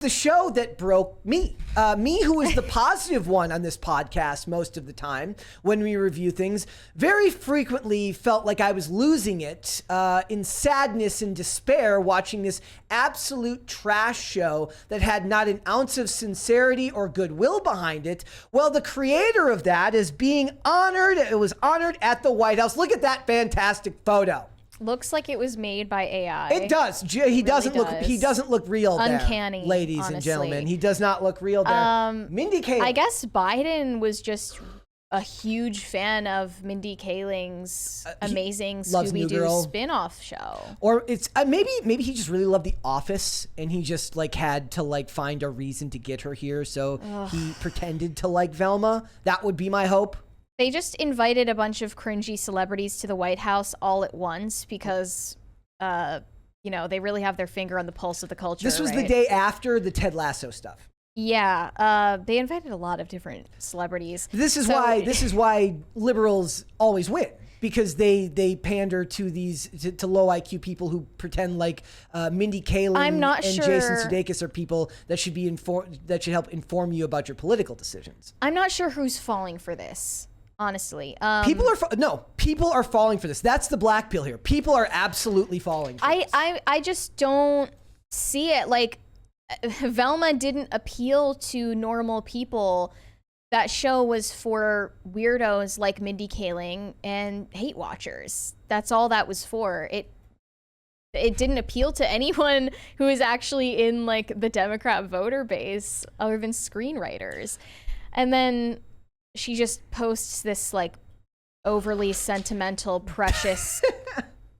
The show that broke me. Me, who is the positive one on this podcast most of the time when we review things, very frequently felt like I was losing it in sadness and despair watching this absolute trash show that had not an ounce of sincerity or goodwill behind it. Well, the creator of that is being honored. It was honored at the White House. Look at that fantastic photo. Looks like it was made by AI. It does. He doesn't look real there. Uncanny, ladies honestly. And gentlemen. He does not look real there. Mindy Kaling. I guess Biden was just a huge fan of Mindy Kaling's amazing Scooby-Doo spin-off show. Or it's maybe he just really loved The Office and he just like had to like find a reason to get her here, so he pretended to like Velma. That would be my hope. They just invited a bunch of cringy celebrities to the White House all at once because, they really have their finger on the pulse of the culture. This was the day after the Ted Lasso stuff. Yeah, they invited a lot of different celebrities. This is why liberals always win, because they pander to these to low IQ people who pretend like Mindy Kaling and Jason Sudeikis are people that should be that should help inform you about your political decisions. I'm not sure who's falling for this. Honestly, people are falling for this. That's the black pill here. People are absolutely falling for this. I just don't see it. Like, Velma didn't appeal to normal people. That show was for weirdos like Mindy Kaling and hate watchers. That's all that was for. It didn't appeal to anyone who is actually in like the Democrat voter base other than screenwriters. And then she just posts this like overly sentimental, precious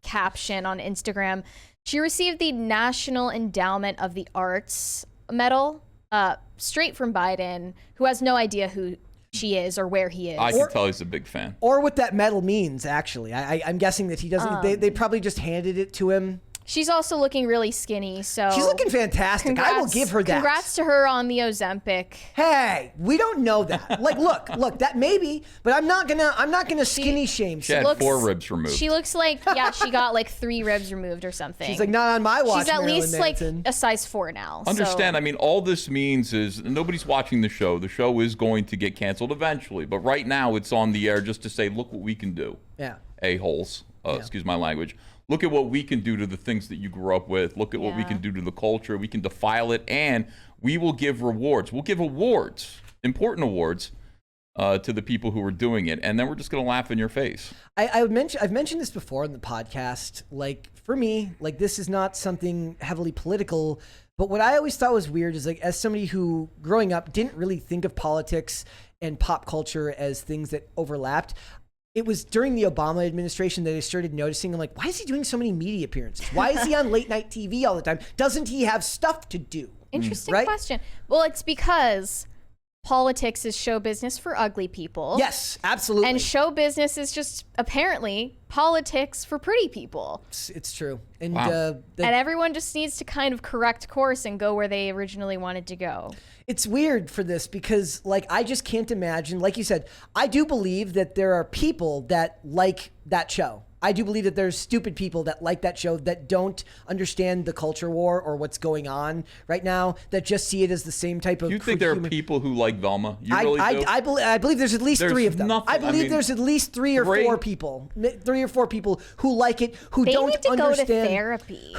caption on Instagram. She received the National Endowment of the Arts medal, straight from Biden, who has no idea who she is or where he is. I can tell he's a big fan. Or what that medal means, actually. I'm guessing that he doesn't. They probably just handed it to him. She's also looking really skinny, so she's looking fantastic. I will give her that. Congrats to her on the Ozempic. Hey, we don't know that. Like, look, that maybe, but I'm not gonna skinny shame. She had 4 ribs removed. She looks like she got like 3 ribs removed or something. She's like, not on my watch. She's at least Manson. like a size 4 now. Understand? I mean, all this means is nobody's watching the show. The show is going to get canceled eventually, but right now it's on the air just to say, look what we can do. Yeah. A-holes. Excuse my language. Look at what we can do to the things that you grew up with. Look at what we can do to the culture. We can defile it, and we will give rewards. We'll give awards, important awards, to the people who are doing it, and then we're just going to laugh in your face. I've mentioned this before in the podcast. Like, for me, like, this is not something heavily political, but what I always thought was weird is, like, as somebody who, growing up, didn't really think of politics and pop culture as things that overlapped, it was during the Obama administration that I started noticing, I'm like, why is he doing so many media appearances? Why is he on late night TV all the time? Doesn't he have stuff to do? Interesting question. Well, it's because politics is show business for ugly people. Yes, absolutely. And show business is just apparently politics for pretty people. It's true. And wow. And everyone just needs to kind of correct course and go where they originally wanted to go. It's weird for this because, like, I just can't imagine. Like you said, I do believe that there are people that like that show. I do believe that there's stupid people that like that show that don't understand the culture war or what's going on right now, that just see it as the same type of. You think there are people who like Velma? You really do? I believe there's at least 3 of them. Nothing. I believe there's at least 3 or 4 people, 3 or 4 people who like it, who they don't need to understand go to therapy.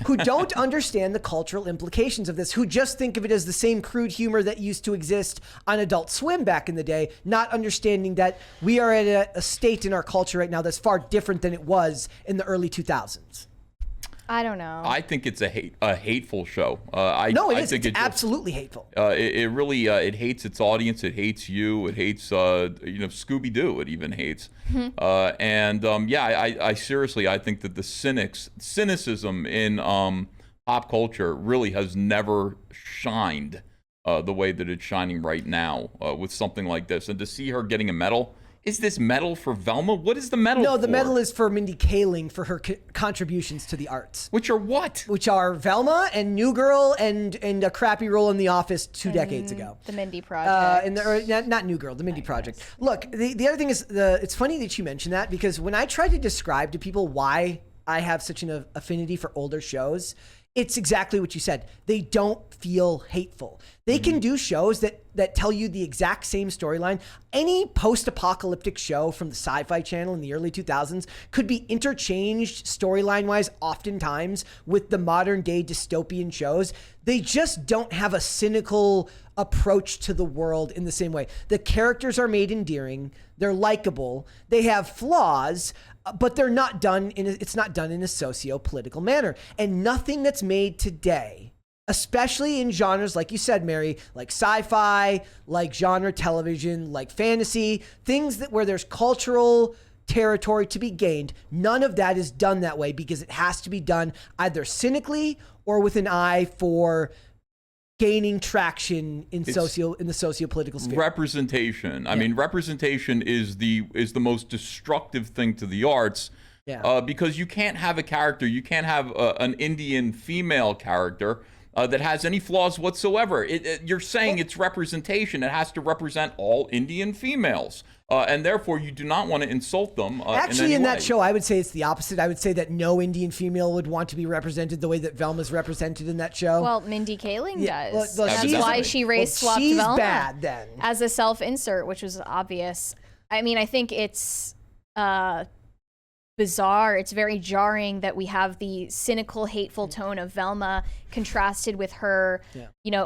who don't understand the cultural implications of this, who just think of it as the same crude humor that used to exist on Adult Swim back in the day, not understanding that we are at a state in our culture right now that's far different than it was in the early 2000s. I don't know. I think it's a hateful show. It's absolutely hateful. It really it hates its audience. It hates you. It hates Scooby-Doo. It even hates. I seriously, I think that the cynicism in pop culture really has never shined the way that it's shining right now with something like this. And to see her getting a medal. Is this medal for Velma? What is the medal for? No, the medal is for Mindy Kaling for her contributions to the arts. Which are what? Which are Velma and New Girl and a crappy role in The Office 2 decades ago. The Mindy Project. Not New Girl, the Mindy Project. Look, the other thing is, it's funny that you mentioned that, because when I try to describe to people why I have such an affinity for older shows, it's exactly what you said. They don't feel hateful. They can do shows that tell you the exact same storyline. Any post-apocalyptic show from the Sci-Fi Channel in the early 2000s could be interchanged storyline-wise oftentimes with the modern-day dystopian shows. They just don't have a cynical approach to the world in the same way. The characters are made endearing. They're likable. They have flaws, but they're not done it's not done in a socio-political manner. And nothing that's made today, especially in genres, like you said, Mary, like sci-fi, like genre television, like fantasy, things where there's cultural territory to be gained, none of that is done that way because it has to be done either cynically or with an eye for gaining traction in the socio-political sphere. Representation. I mean, representation is the most destructive thing to the arts. Yeah. Because you can't have a character, you can't have an Indian female character that has any flaws whatsoever. You're saying it's representation. It has to represent all Indian females. And therefore, you do not want to insult them. Actually, in that show, I would say it's the opposite. I would say that no Indian female would want to be represented the way that Velma's represented in that show. Well, Mindy Kaling does. Well, That's why she race swapped she's Velma bad then. as a self-insert, which was obvious. I mean, I think it's bizarre. It's very jarring that we have the cynical, hateful tone of Velma contrasted with her,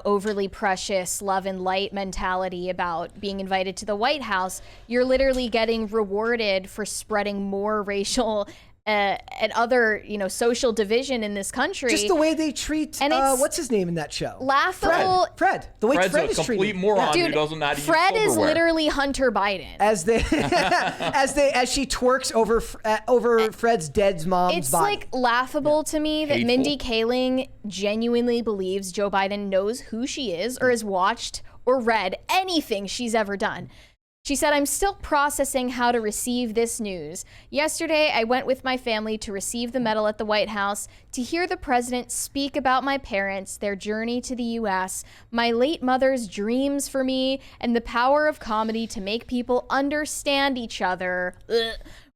overly precious love and light mentality about being invited to the White House. You're literally getting rewarded for spreading more racial and other, social division in this country. Just the way they treat, and what's his name in that show? Laughable. Fred. The way Fred's Fred a is complete treated. moron Dude, who doesn't know how to Fred use is silverware. literally Hunter Biden. As she twerks over Fred's dead mom's It's body. like laughable to me that Hateful. Mindy Kaling genuinely believes Joe Biden knows who she is or has watched or read anything she's ever done. She said, "I'm still processing how to receive this news. Yesterday, I went with my family to receive the medal at the White House, to hear the president speak about my parents, their journey to the U.S., my late mother's dreams for me, and the power of comedy to make people understand each other."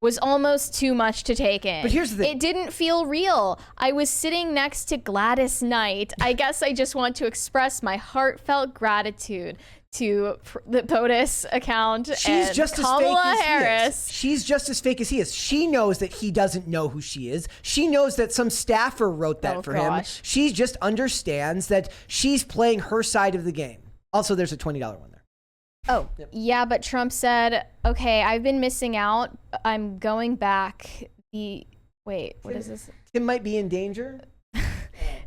Was almost too much to take in. But here's the thing. It didn't feel real. I was sitting next to Gladys Knight. I guess I just want to express my heartfelt gratitude to the POTUS account and Kamala Harris. She's just as fake as he is. She knows that he doesn't know who she is. She knows that some staffer wrote that for him. She just understands that she's playing her side of the game. Also, there's a $20 one there. Oh, yeah, but Trump said, okay, I've been missing out. I'm going back. Wait, what is this? Tim might be in danger.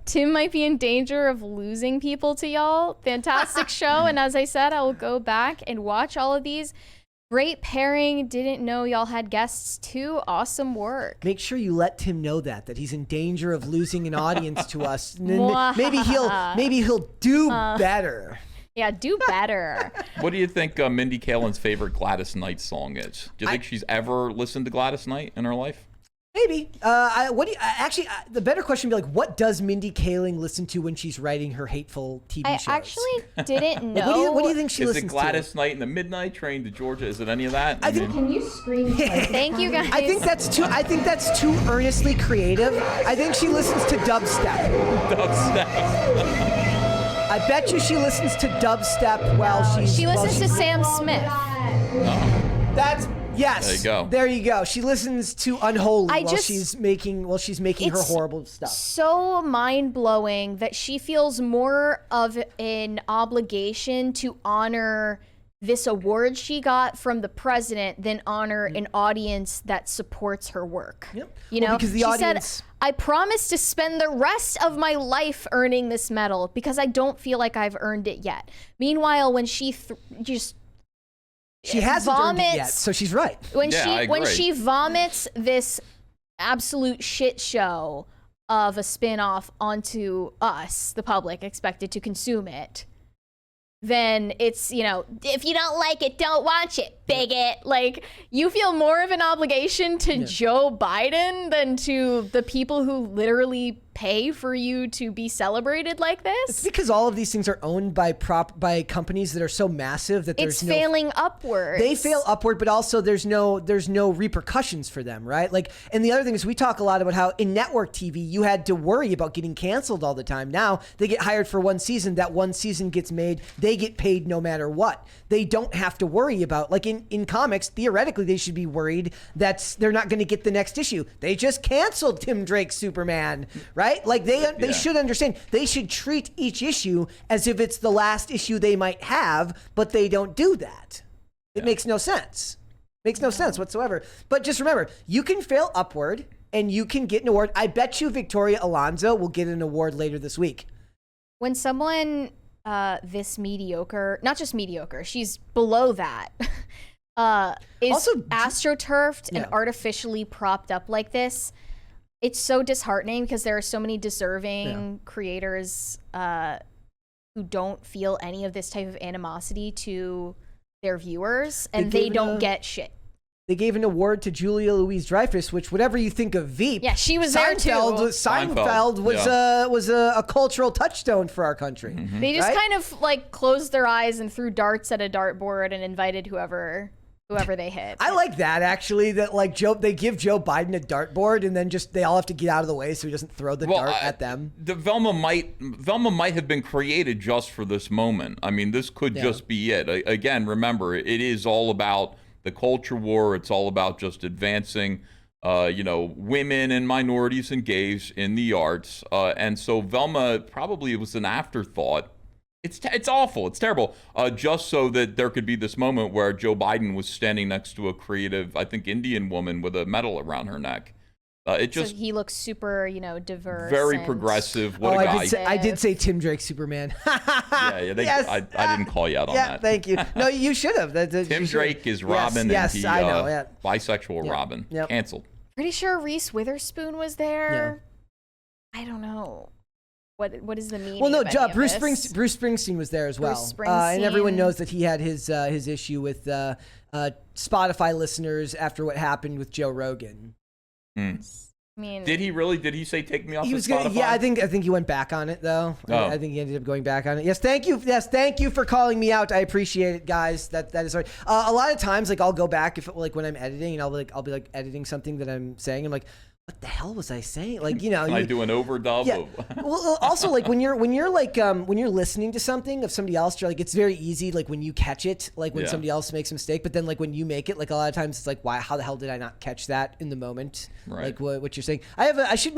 Tim might be in danger of losing people to y'all. Fantastic show. And as I said, I will go back and watch all of these. Great pairing. Didn't know y'all had guests too. Awesome work. Make sure you let Tim know that he's in danger of losing an audience to us. Maybe he'll do better. Yeah, do better. What do you think Mindy Kaling's favorite Gladys Knight song is? Do you think she's ever listened to Gladys Knight in her life? Maybe. The better question would be like, what does Mindy Kaling listen to when she's writing her hateful TV shows? I actually didn't know. What do you think she listens to? Is it Gladys Knight and the Midnight Train to Georgia? Is it any of that? Can you scream? Thank you, guys. I think that's too earnestly creative. I think she listens to dubstep. Dubstep. I bet you she listens to dubstep while She listens to Sam Smith. Yes. There you go. There you go. She listens to Unholy while she's making her It's horrible stuff. So mind-blowing that she feels more of an obligation to honor this award she got from the president than honor an audience that supports her work. Yep. Because she said, I promise to spend the rest of my life earning this medal because I don't feel like I've earned it yet. Meanwhile, when she hasn't earned it yet, so she's right. When she vomits this absolute shit show of a spin-off onto us, the public, expected to consume it, then it's, if you don't like it, don't watch it, bigot. Like, you feel more of an obligation to Joe Biden than to the people who literally pay for you to be celebrated like It's this. because all of these things are owned by companies that are so massive that It's there's no failing upwards. they fail upward, but also there's no repercussions for them, right? Like, and the other thing is we talk a lot about how in network TV you had to worry about getting canceled all the time. Now they get hired for one season, that one season gets made, they get paid no matter what. They don't have to worry about, like in comics, theoretically they should be worried that they're not going to get the next issue. They just canceled Tim Drake's Superman, right? Like they should understand. They should treat each issue as if it's the last issue they might have, but they don't do that. It makes no sense. Makes no sense whatsoever. But just remember, you can fail upward and you can get an award. I bet you Victoria Alonso will get an award later this week. When someone this mediocre, not just mediocre, she's below that, is Also, astroturfed and artificially propped up like this, it's so disheartening because there are so many deserving creators who don't feel any of this type of animosity to their viewers, and they don't get shit. They gave an award to Julia Louis-Dreyfus, which, whatever you think of Veep, Yeah, she was there too. Seinfeld was a cultural touchstone for our country. They just Right? kind of like closed their eyes and threw darts at a dartboard and invited whoever they hit. I like that, actually, that like they give Joe Biden a dartboard and then just they all have to get out of the way so he doesn't throw the dart at them. The Velma might have been created just for this moment. I mean, this could just be it. Again, remember, it is all about the culture war. It's all about just advancing, women and minorities and gays in the arts. And so Velma probably was an afterthought. It's awful. It's terrible. Just so that there could be this moment where Joe Biden was standing next to a creative, I think, Indian woman with a medal around her neck. So he looks super, diverse. Very and progressive. What a guy. I did say Tim Drake Superman. Yes. I didn't call you out on that. Yeah, thank you. No, you should have. Tim Drake is Robin, Yes, and he, I know. Yeah. bisexual Robin. Yep. Canceled. Pretty sure Reese Witherspoon was there. I don't know. What is the meaning? Well, no, of Bruce this? Springsteen was there as well, Bruce and everyone Springsteen. knows that he had his issue with Spotify listeners after what happened with Joe Rogan. I mean, Did he really? Did he say take me off He of was Spotify? gonna, yeah, I think he went back on it though. Oh. I think he ended up going back on it. Yes, thank you. Yes, thank you for calling me out. I appreciate it, guys. That is right. A lot of times, like I'll go back when I'm editing, and I'll be editing something that I'm saying. I'm like, what the hell was I saying? Like, I do an overdub Yeah. of. Well, also like when you're listening to something of somebody else, you're like, it's very easy. Like when you catch it, like when somebody else makes a mistake, but then like when you make it, like a lot of times it's like, why? How the hell did I not catch that in the moment? Right. Like what you're saying. I should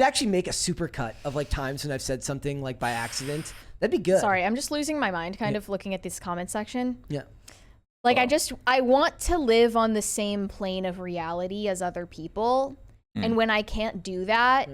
actually make a supercut of like times when I've said something like by accident. That'd be good. sorry, I'm just losing my mind kind of looking at this comment section. Yeah. Like I want to live on the same plane of reality as other people. And when I can't do that,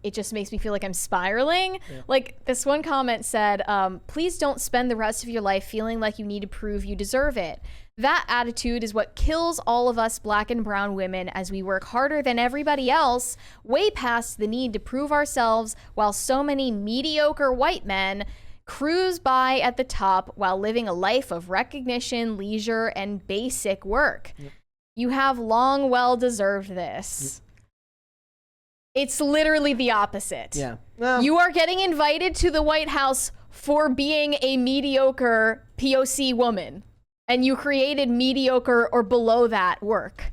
it just makes me feel like I'm spiraling. Like this one comment said, please don't spend the rest of your life feeling like you need to prove you deserve it. That attitude is what kills all of us Black and brown women as we work harder than everybody else, way past the need to prove ourselves, while so many mediocre white men cruise by at the top while living a life of recognition, leisure, and basic work. You have long well deserved this. It's literally the opposite. Yeah. Well, You are getting invited to the White House for being a mediocre POC woman, and you created mediocre or below that work.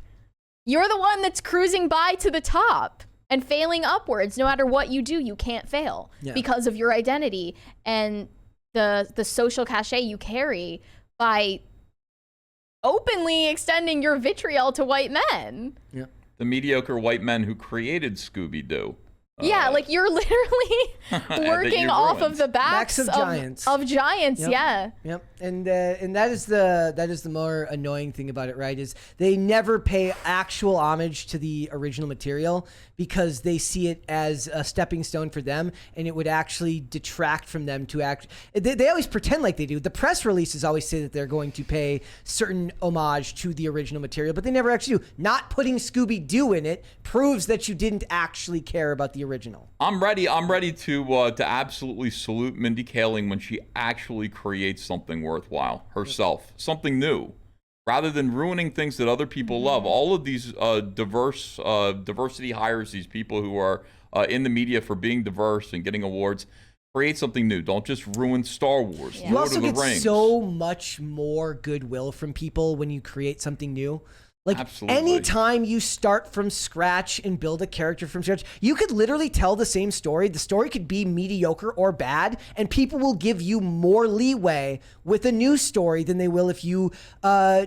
You're the one that's cruising by to the top and failing upwards. No matter what you do, you can't fail because of your identity and the social cachet you carry by openly extending your vitriol to white men. yeah. The mediocre white men who created Scooby-Doo. Yeah, like you're literally working you off ruined. of the backs of giants. Of giants, Yep. yeah. Yep, and that is the more annoying thing about it, right? Is they never pay actual homage to the original material because they see it as a stepping stone for them, and it would actually detract from them to act. They always pretend like they do. The press releases always say that they're going to pay certain homage to the original material, but they never actually do. Not putting Scooby-Doo in it proves that you didn't actually care about the original. I'm ready to absolutely salute Mindy Kaling when she actually creates something worthwhile herself, something new, rather than ruining things that other people love. All of these diversity hires these people who are in the media for being diverse and getting awards. Create something new. Don't just ruin Star Wars. Yeah. You Lord also of the get Rings. so much more goodwill from people when you create something new. Like Absolutely. anytime you start from scratch and build a character from scratch, you could literally tell the same story. The story could be mediocre or bad, and people will give you more leeway with a new story than they will if you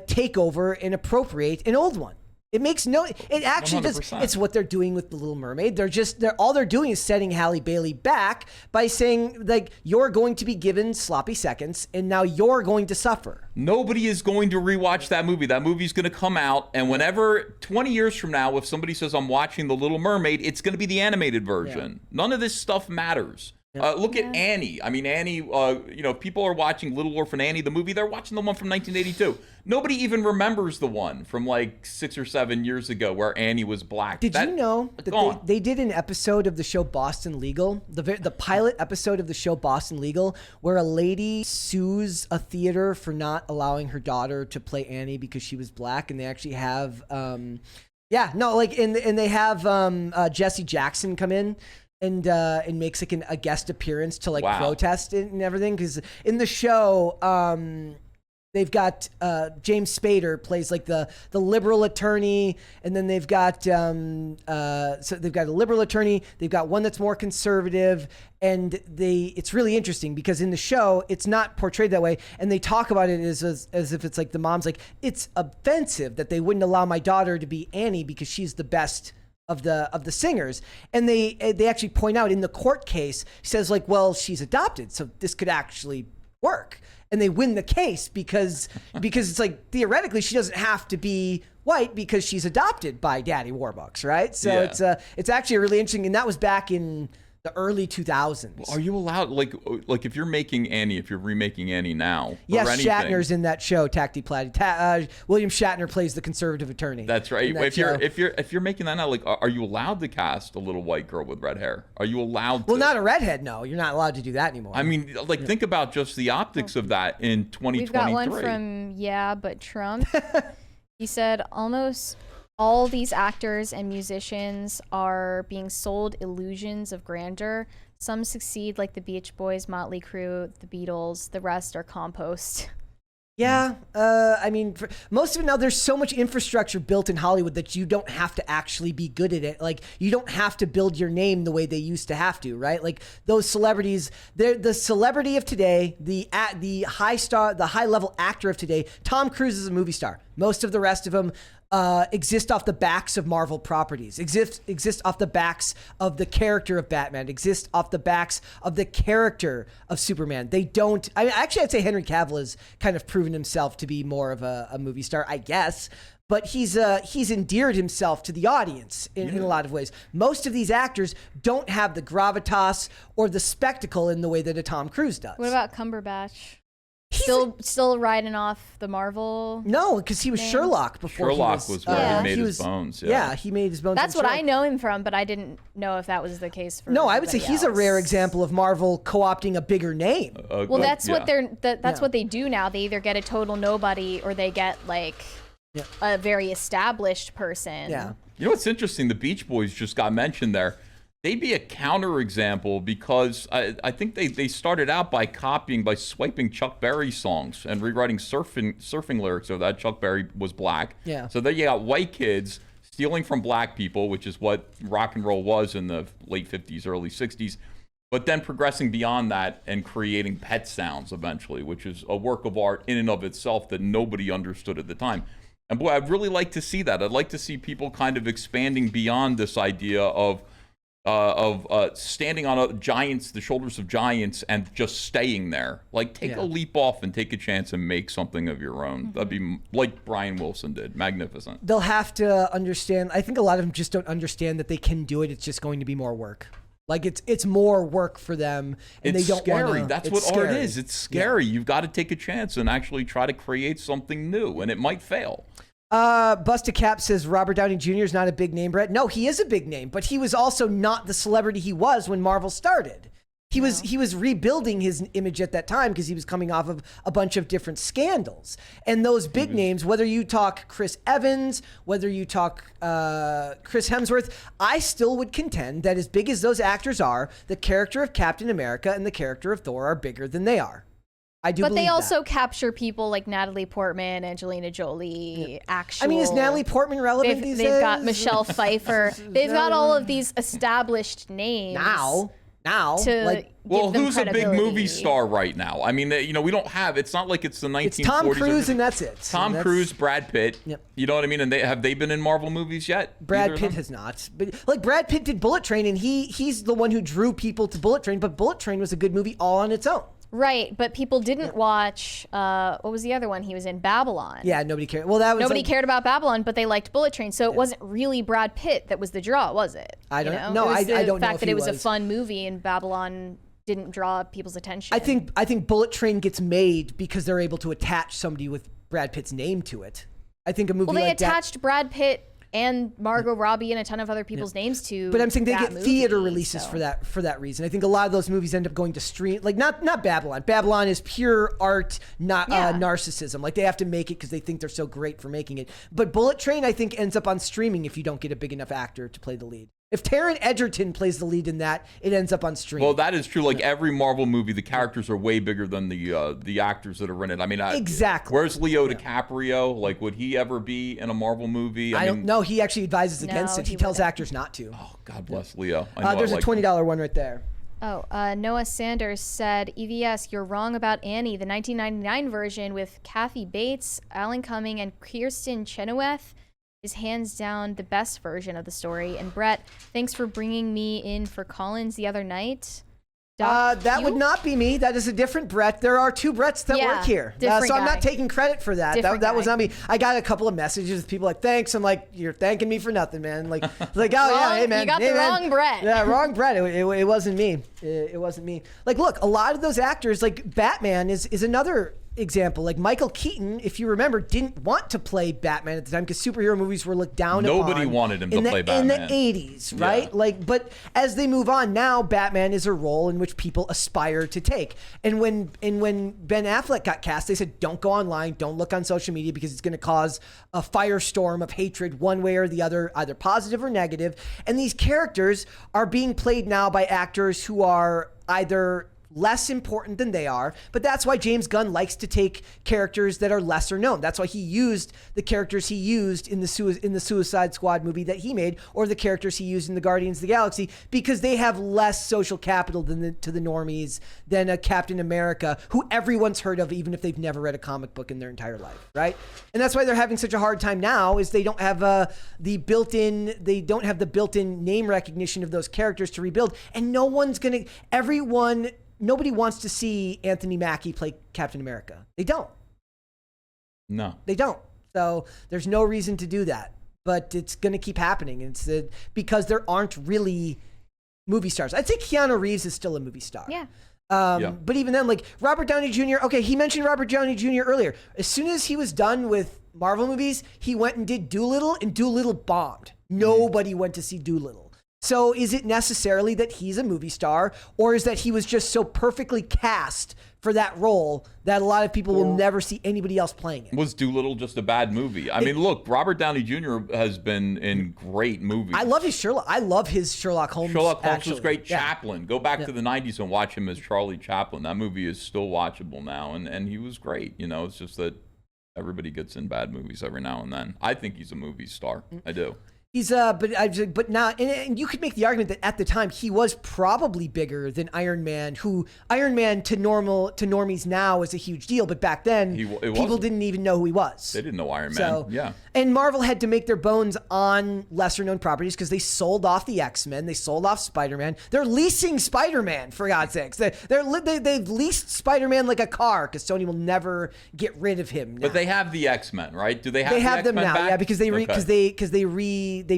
take over and appropriate an old one. It makes no. It actually does. 100%. It's what they're doing with the Little Mermaid. All they're doing is setting Halle Bailey back by saying like you're going to be given sloppy seconds, and now you're going to suffer. Nobody is going to rewatch that movie. That movie's going to come out, and whenever 20 years from now, if somebody says I'm watching The Little Mermaid, it's going to be the animated version. None of this stuff matters. Look at Annie. I mean, Annie, people are watching Little Orphan Annie, the movie. They're watching the one from 1982. Nobody even remembers the one from like 6 or 7 years ago where Annie was black. Did you know that gone. they did an episode of the show Boston Legal, the pilot episode of the show Boston Legal, where a lady sues a theater for not allowing her daughter to play Annie because she was black, and they actually have, and they have Jesse Jackson come in. And makes like a guest appearance to like protest it and everything, because in the show they've got James Spader plays like the liberal attorney, and then they've got so they've got a liberal attorney, they've got one that's more conservative, and it's really interesting because in the show it's not portrayed that way, and they talk about it as if it's like the mom's like, it's offensive that they wouldn't allow my daughter to be Annie because she's the best of the singers. And they actually point out in the court case, he says like, well, she's adopted, so this could actually work. And they win the case because it's like theoretically she doesn't have to be white because she's adopted by Daddy Warbucks, right? So it's actually really interesting, and that was back in the early 2000s. Are you allowed, like if you're making Annie, if you're remaking Annie now? Yes, or anything, Shatner's in that show, Tacti Platty. William Shatner plays the conservative attorney. That's right. If You're making that now, like, are you allowed to cast a little white girl with red hair? Are you allowed to? Well, not a redhead, no. You're not allowed to do that anymore. I mean, like, think about just the optics of that in 2023. We've got one from but Trump. He said almost all these actors and musicians are being sold illusions of grandeur. Some succeed, like the Beach Boys, Motley Crue, the Beatles. The rest are compost. Yeah, I mean, for most of it now, there's so much infrastructure built in Hollywood that you don't have to actually be good at it. Like, you don't have to build your name the way they used to have to, right? Like, those celebrities, they're the celebrity of today, the high level actor of today. Tom Cruise is a movie star. Most of the rest of them exist off the backs of Marvel properties, exist off the backs of the character of Batman, exist off the backs of the character of Superman. They don't. I mean, actually, I'd say Henry Cavill has kind of proven himself to be more of a movie star, I guess. But he's endeared himself to the audience in a lot of ways. Most of these actors don't have the gravitas or the spectacle in the way that a Tom Cruise does. What about Cumberbatch? Still riding off the Marvel. No, because he was Sherlock before. Sherlock was where he made his bones. Yeah, he made his bones. That's what Sherlock. I know him from, but I didn't know if that was the case for. No, I would say everybody he's a else. rare example of Marvel co-opting a bigger name. Well, that's what that's what they do now. They either get a total nobody or they get like a very established person. Yeah. You know what's interesting? The Beach Boys just got mentioned there. They'd be a counterexample because I think they started out by swiping Chuck Berry songs and rewriting surfing lyrics so that Chuck Berry was black. Yeah. So then you got white kids stealing from black people, which is what rock and roll was in the late 50s, early 60s, but then progressing beyond that and creating pet sounds eventually, which is a work of art in and of itself that nobody understood at the time. And boy, I'd really like to see that. I'd like to see people kind of expanding beyond this idea of standing on the shoulders of giants and just staying there. Like, take a leap off and take a chance and make something of your own. Mm-hmm. That'd be like Brian Wilson did. Magnificent. They'll have to understand. I think a lot of them just don't understand that they can do it. It's just going to be more work. Like, it's more work for them, and it's they don't scary. want to. That's what art is. It's scary. You've got to take a chance and actually try to create something new, and it might fail. Busta Cap says Robert Downey Jr. is not a big name, Brett. No, he is a big name, but he was also not the celebrity he was when Marvel started. He was rebuilding his image at that time because he was coming off of a bunch of different scandals. And those big names, whether you talk Chris Evans, whether you talk Chris Hemsworth, I still would contend that as big as those actors are, the character of Captain America and the character of Thor are bigger than they are. I do. But they also capture people like Natalie Portman, Angelina Jolie, actual. I mean, is Natalie Portman relevant these days? They've got Michelle Pfeiffer. They've got all of these established names. Now, who's a big movie star right now? I mean, we don't have. It's not like it's the 1940s. It's Tom Cruise, and that's it. Tom Cruise, Brad Pitt. Yep. You know what I mean? And have they been in Marvel movies yet? Brad Pitt has not. But like Brad Pitt did Bullet Train, and he's the one who drew people to Bullet Train. But Bullet Train was a good movie all on its own. Right, but people didn't watch. What was the other one? He was in Babylon. Yeah, nobody cared. Well, that was nobody cared about Babylon, but they liked Bullet Train. So it wasn't really Brad Pitt that was the draw, was it? I don't know. No, I don't know. The fact if that he it was a fun movie and Babylon didn't draw people's attention. I think Bullet Train gets made because they're able to attach somebody with Brad Pitt's name to it. I think a movie. Well, they like attached Brad Pitt and Margot Robbie and a ton of other people's names to. But I'm saying they get movie, theater releases for that reason. I think a lot of those movies end up going to stream, like not Babylon. Babylon is pure art, not narcissism. Like they have to make it because they think they're so great for making it. But Bullet Train, I think, ends up on streaming if you don't get a big enough actor to play the lead. If Taron Egerton plays the lead in that, it ends up on stream. Well, that is true. Like every Marvel movie, the characters are way bigger than the actors that are in it. I mean, exactly. Where's Leo DiCaprio? Like, would he ever be in a Marvel movie? I don't know. He actually advises against it. He tells actors not to. Oh, God bless Leo. There's a $20 one right there. Oh, Noah Sanders said, EVS, you're wrong about Annie. The 1999 version with Kathy Bates, Alan Cumming, and Kirsten Chenoweth is hands down the best version of the story. And Brett, thanks for bringing me in for Collins the other night. That would not be me. That is a different Brett. There are two Bretts that work here. So I'm not taking credit for that. That was not me. I got a couple of messages with people like, thanks. I'm like, you're thanking me for nothing, man. Like, yeah, hey, man. You got the wrong Brett. Yeah, wrong Brett. It wasn't me. It wasn't me. Like, look, a lot of those actors, like Batman is another example. Like Michael Keaton, if you remember, didn't want to play Batman at the time because superhero movies were looked down upon. Nobody wanted him to play Batman. In the 80s, right? Yeah. Like, but as they move on, now Batman is a role in which people aspire to take. And when Ben Affleck got cast, they said, don't go online, don't look on social media because it's going to cause a firestorm of hatred one way or the other, either positive or negative. And these characters are being played now by actors who are either less important than they are, but that's why James Gunn likes to take characters that are lesser known. That's why he used the characters he used in the Suicide Squad movie that he made, or the characters he used in the Guardians of the Galaxy, because they have less social capital to the normies than a Captain America, who everyone's heard of, even if they've never read a comic book in their entire life, right? And that's why they're having such a hard time now, is they don't have the built-in name recognition of those characters to rebuild, and nobody wants to see Anthony Mackie play Captain America. They don't. No. They don't. So there's no reason to do that. But it's going to keep happening. It's because there aren't really movie stars. I'd say Keanu Reeves is still a movie star. Yeah. But even then, like Robert Downey Jr., okay, he mentioned Robert Downey Jr. earlier. As soon as he was done with Marvel movies, he went and did Doolittle, and Doolittle bombed. Nobody went to see Doolittle. So is it necessarily that he's a movie star, or is that he was just so perfectly cast for that role that a lot of people will never see anybody else playing it? Was Doolittle just a bad movie? I mean, look, Robert Downey Jr. has been in great movies. I love his Sherlock Holmes. Sherlock Holmes was great. Yeah. Chaplin. Go back to the 90s and watch him as Charlie Chaplin. That movie is still watchable now, and he was great. You know, it's just that everybody gets in bad movies every now and then. I think he's a movie star. I do. He's but now, and you could make the argument that at the time he was probably bigger than Iron Man, who Iron Man to normies now is a huge deal, but back then people didn't even know who he was. They didn't know Iron Man. Yeah. And Marvel had to make their bones on lesser known properties because they sold off the X-Men, they sold off Spider-Man. They're leasing Spider-Man, for God's sakes. They've leased Spider-Man like a car because Sony will never get rid of him now. But they have the X-Men, right? Do they have? They have them now, back? Yeah, because they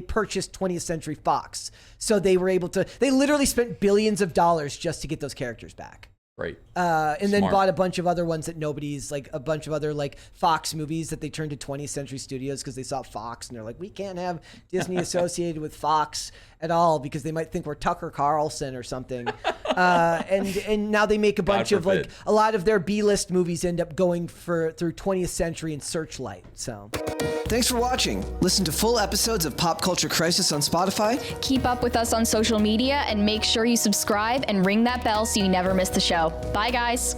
purchased 20th Century Fox, so they were able to. They literally spent billions of dollars just to get those characters back. Right. And then bought a bunch of other ones that nobody's, like a bunch of other like Fox movies that they turned to 20th Century Studios because they saw Fox and they're like, we can't have Disney associated with Fox at all because they might think we're Tucker Carlson or something. And now they make a bunch God of like forbid. a lot of their B-list movies end up going through 20th Century and Searchlight. So, thanks for watching. Listen to full episodes of Pop Culture Crisis on Spotify. Keep up with us on social media and make sure you subscribe and ring that bell so you never miss the show. Bye, guys.